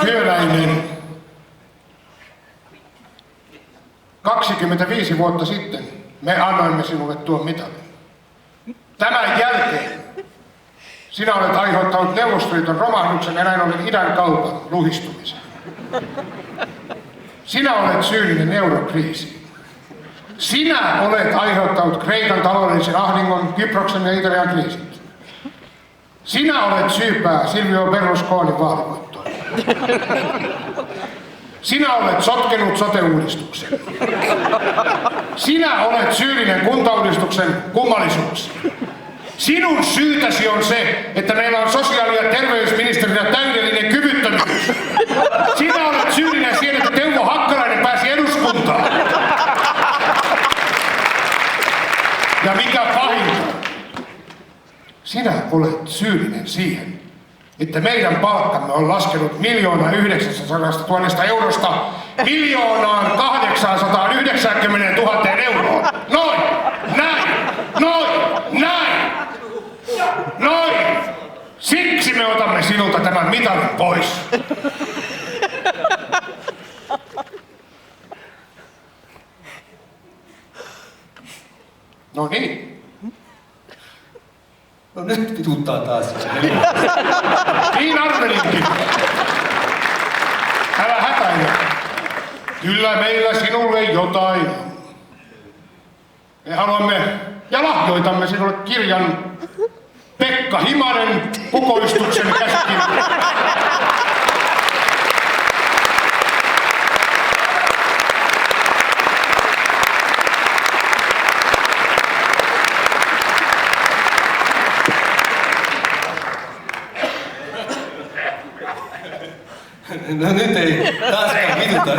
Työläinen. 25 vuotta sitten me annoimme sinulle tuon mitalin. Tämän jälkeen sinä olet aiheuttanut Neuvostoliiton romahduksen ja näin ollen idän kaupan luhistumisen. Sinä olet syyllinen eurokriisiin. Sinä olet aiheuttanut Kreikan taloudellisen ahdingon, Kyproksen ja Italian kriisit. Sinä olet syypää Silvio Berlusconin vaalivoittoon. Sinä olet sotkenut sote-uudistuksen. Sinä olet syyllinen kuntauudistuksen kummallisuuksiin. Sinun syytäsi on se, että meillä on sosiaali- ja terveysministerinä täydellinen kyvyttömyys. Sinä olet syyllinen siihen, että Teuvo Hakkarainen pääsi eduskuntaan. Ja mikä pahinta, sinä olet syyllinen siihen, että meidän palkkamme on laskenut 1 900 000 eurosta 1 890 000 euroon. Noin! Näin! Noin! Näin! Noin! Siksi me otamme sinulta tämän mitalin pois. No niin. No nyt vituttaa taas. Niin arvelinkin. Älä hätäile. Kyllä meillä sinulle jotain on. Me haluamme ja lahjoitamme sinulle kirjan Pekka Himanen kukoistuksen käsikirja. No nyt ei taaskaan vituta.